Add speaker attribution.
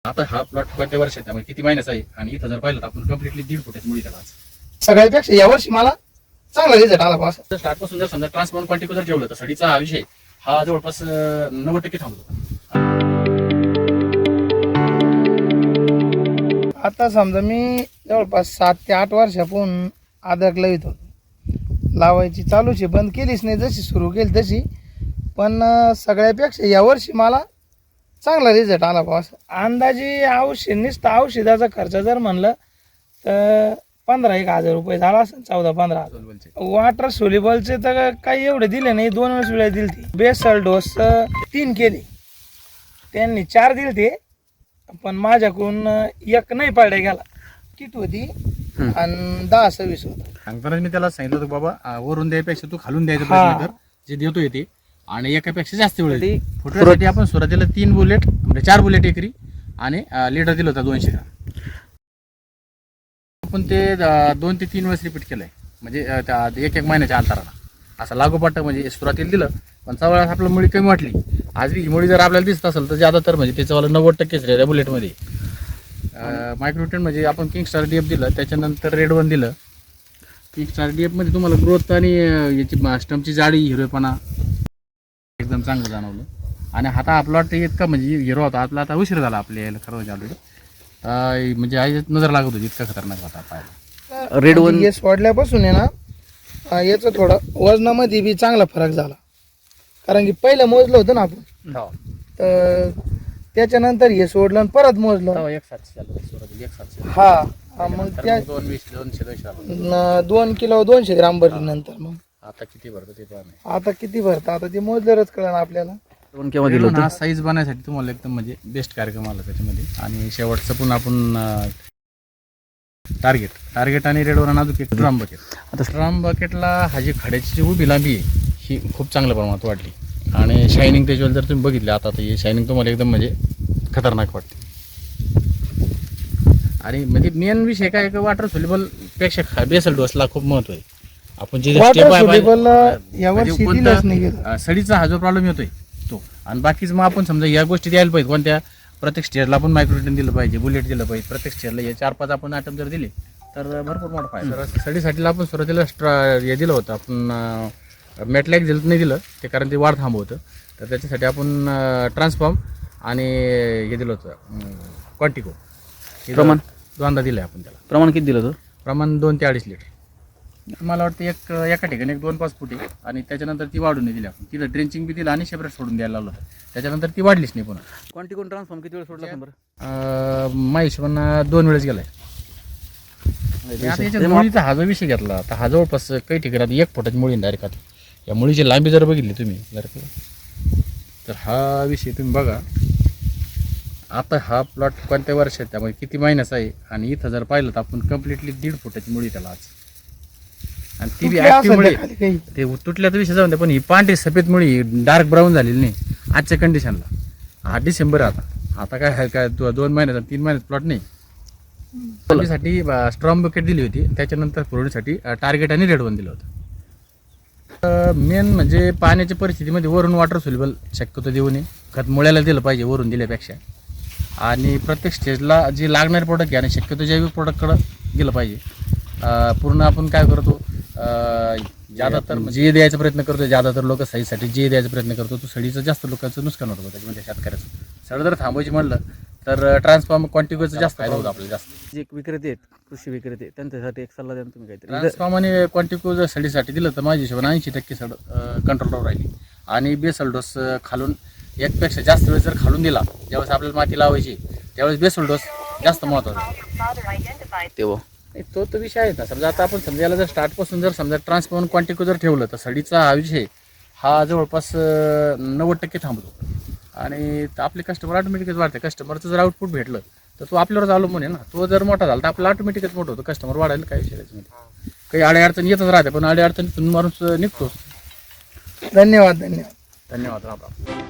Speaker 1: आता हा प्लॉट कोणत्या वर्षात त्यामुळे किती महिन्याचा आहे आणि इथं जर पाहिलं तर आपण कम्प्लिटली 1.5 फुटाची मुळी त्याला
Speaker 2: सगळ्यापेक्षा यावर्षी मला चांगला रिझल्ट आला बा.
Speaker 1: स्टार्ट पासून जर समजा ट्रान्सफॉर्म क्वांटिटी जर ठेवलं तर सडीचा हा विषय हा जवळपास 90% थांबतो.
Speaker 2: आता समजा मी जवळपास 7 ते 8 वर्षापासून अद्रक लावित होतो. लावायची चालूच आहे, बंद केलीच नाही, जशी सुरू केली तशी. पण सगळ्यापेक्षा यावर्षी मला चांगला रिझल्ट आला बा. अंदाजे औषधाचा खर्च जर म्हणलं तर 15,000 रुपये झाला असेल, 14-15,000. वॉटर सोल्युबलचे तर काही एवढे दिले नाही, 2 वेळेस वेळा दिली ती. बेसल डोस 3 केले, त्यांनी 4 दिले ते, पण माझ्याकडून एक नाही पडल्या गेला. किट होती आणि 10-26 होता.
Speaker 1: सांगताना मी त्याला सांगितलं होतं बाबा वरून द्यायपेक्षा तू खालून द्यायचं प्रयत्न कर, जे देतो येते आणि एकापेक्षा जास्त वेळ. फुटण्यासाठी आपण सुरुवातीला 3 बुलेट म्हणजे 4 बुलेट एकरी आणि लिटर दिलं होतं 200 ग्राम. आपण ते 2 ते 3 वेळेस रिपीट केलंय, म्हणजे 1-1 महिन्याच्या अंतराला असं लागोपाठ. म्हणजे सुरुवातीला दिलं पण वेळेस आपल्याला मुळी कमी वाटली. आज ही मुळी जर आपल्याला दिसत असेल तर ज्यादा तर म्हणजे त्याचं 90%च रे बुलेटमध्ये. मायक्रोन्यूट्रन म्हणजे आपण किंगस्टार डीएफ दिलं, त्याच्यानंतर रेड वन दिलं. किंगस्टार डीएफ मध्ये तुम्हाला ग्रोथ आणि याची स्टम्पची जाडी, हिरवेपणा एकदम चांगलं जाणवलं. आणि आता हा प्लॉट इतका म्हणजे हिरो होता आपला, आता उशीर झाला आपल्या याला खरं चालू. म्हणजे आई नजर लागत होती, इतका खतरनाक होता पाहायला.
Speaker 2: रेड वन हे सोडल्यापासून आहे ना, याचं थोडं वजनामध्ये बी चांगला फरक झाला. कारण की पहिलं मोजलं होतं ना आपण, तर त्याच्यानंतर हे सोडलं आणि परत मोजलं.
Speaker 1: 1,700
Speaker 2: हा, मग त्या 2 किलो 200 ग्राम भरली नंतर. मग
Speaker 1: आता किती भरतं ते पण
Speaker 2: आता किती भरतं आता ते मोजल्यावरच कळलं आपल्याला.
Speaker 1: हा साईज बनायसाठी तुम्हाला एकदम म्हणजे बेस्ट कार्यक्रम आला त्याच्यामध्ये. आणि शेवटचं पण आपण टार्गेट आणि रेड वन अजून एक ड्रम बकेट. आता ड्रम बकेटला हा जी खड्याची जी उभी लांबी आहे ही खूप चांगल्या प्रमाणात वाढली. आणि शायनिंग त्याच्यावर जर तुम्ही बघितले आता तर ही शायनिंग तुम्हाला एकदम म्हणजे खतरनाक वाटते. आणि म्हणजे मेन विषय काय की वॉटर सोल्युबल पेक्षा बेसल डोसला खूप महत्व आहे. आपण जे सडीचा हा जो प्रॉब्लेम येतोय तो, आणि बाकीच मग आपण समजा या गोष्टी द्यायला पाहिजे. कोणत्या प्रत्येक स्टेजला आपण मायक्रोन्यूट्रन दिलं पाहिजे, बुलेट दिलं पाहिजे. प्रत्येक स्टेजला हे 4-5 आपण आयटम जर दिले तर भरपूर मोठा फायदा. सडीसाठीला आपण सुरुवातीला हे दिलं होतं आपण मॅटलॅक नाही दिलं ते, कारण ते वाढ थांबवतं. तर त्याच्यासाठी आपण ट्रान्सफॉर्म आणि हे दिलं होतं क्वांटिको.
Speaker 3: प्रमाण
Speaker 1: दोनदा दिलं आहे आपण त्याला.
Speaker 3: प्रमाण किती दिलं होतं?
Speaker 1: प्रमाण 2 ते 2.5 लिटर. मला वाटतं एका ठिकाणी 1-2-5 फुटे आणि त्याच्यानंतर ती वाढून नाही दिली आपण. तिथं ड्रेंचिंग बी दिलं आणि सेपरेट सोडून द्यायला लावलं. त्याच्यानंतर ती वाढलीच नाही पुन्हा.
Speaker 3: क्वांटिकोन ट्रान्सफॉर्म किती वेळ सोडला बरं?
Speaker 1: माझ्या हिशोबानं 2 वेळेस गेलाय. आता याच्या मुळीचा हा जो विषय घेतला तर हा जवळपास काही ठिकाणी 1 फुटाची मुळी डायरेक्ट आता. या मुळीची लांबी जर बघितली तुम्ही तर हा विषय तुम्ही बघा. आता हा प्लॉट कोणत्या वर्षात त्यामुळे किती महिन्याचा आहे आणि इथं जर पाहिलं तर आपण कम्प्लिटली 1.5 फुटाची मुळी त्याला आज. आणि ती बी ऍक्टिव्ह मुळी ते तुटल्याचा विषय जाऊन, पण ही पांढरी सफेद मुळी डार्क ब्राऊन झालेली नाही आजच्या कंडिशनला. हा डिसेंबर आता काय 2 महिन्याचा 3 महिन्याचा प्लॉट नाही. साठी स्ट्रॉंग बकेट दिली होती, त्याच्यानंतर फुरवणीसाठी टार्गेट आणि रेड वन दिलं होतं. मेन म्हणजे पाण्याच्या परिस्थितीमध्ये वरून वॉटर सोल्युबल शक्यतो देऊ नये. खत मुळ्याला दिलं पाहिजे वरून दिल्यापेक्षा. आणि प्रत्येक स्टेजला जे लागणारे प्रोडक्ट घ्या आणि शक्यतो जैविक प्रोडक्टकडं गेलं पाहिजे. पूर्ण आपण काय करतो ज्यादा तर जे द्यायचा प्रयत्न करतो, ज्यादा तर लोक साईजसाठी जे द्यायचा प्रयत्न करतो तो सडीचं जास्त लोकांचं नुकसान होतं त्याच्यामध्ये. शेतकऱ्याचं सड जर थांबवायची म्हणलं तर ट्रान्सफॉर्म क्वांटिकोचा जास्त फायदा होतो आपल्याला जास्त.
Speaker 3: जे विक्रेते आहेत, कृषी विक्रेते, त्यांच्यासाठी एक सल्ला द्या तुम्ही काहीतरी.
Speaker 1: ट्रान्सफॉर्म आणि क्वांटिको जर सडीसाठी दिलं तर माझ्या हिशोबाने 80% सड कंट्रोलवर राहिली. आणि बेसल डोस खालून 1 पेक्षा जास्त वेळ जर खालून दिला, ज्यावेळेस आपल्याला माती लावायची त्यावेळेस बेसल डोस जास्त महत्त्वाचा
Speaker 3: तेव्हा
Speaker 1: तो तर विषय आहे ना. समजा आता आपण समजायला जर स्टार्टपासून जर समजा ट्रान्सफॉर्म क्वांटिको जर ठेवलं तर सडीचा हा विषय हा जवळपास 90% थांबतो. आणि आपले कस्टमर ऑटोमॅटिकच वाढते. कस्टमरचं जर आउटपुट भेटलं तर तो आपल्यावरच अवलंबून आहे ना. तो जर मोठा झाला तर आपला ऑटोमॅटिकच मोठं होतं. कस्टमर वाढायला काय विषय त्याच्यामध्ये. काही अडचणी येतच राहते पण अडचणीतून माणूस निघतोच.
Speaker 2: धन्यवाद.
Speaker 1: धन्यवाद.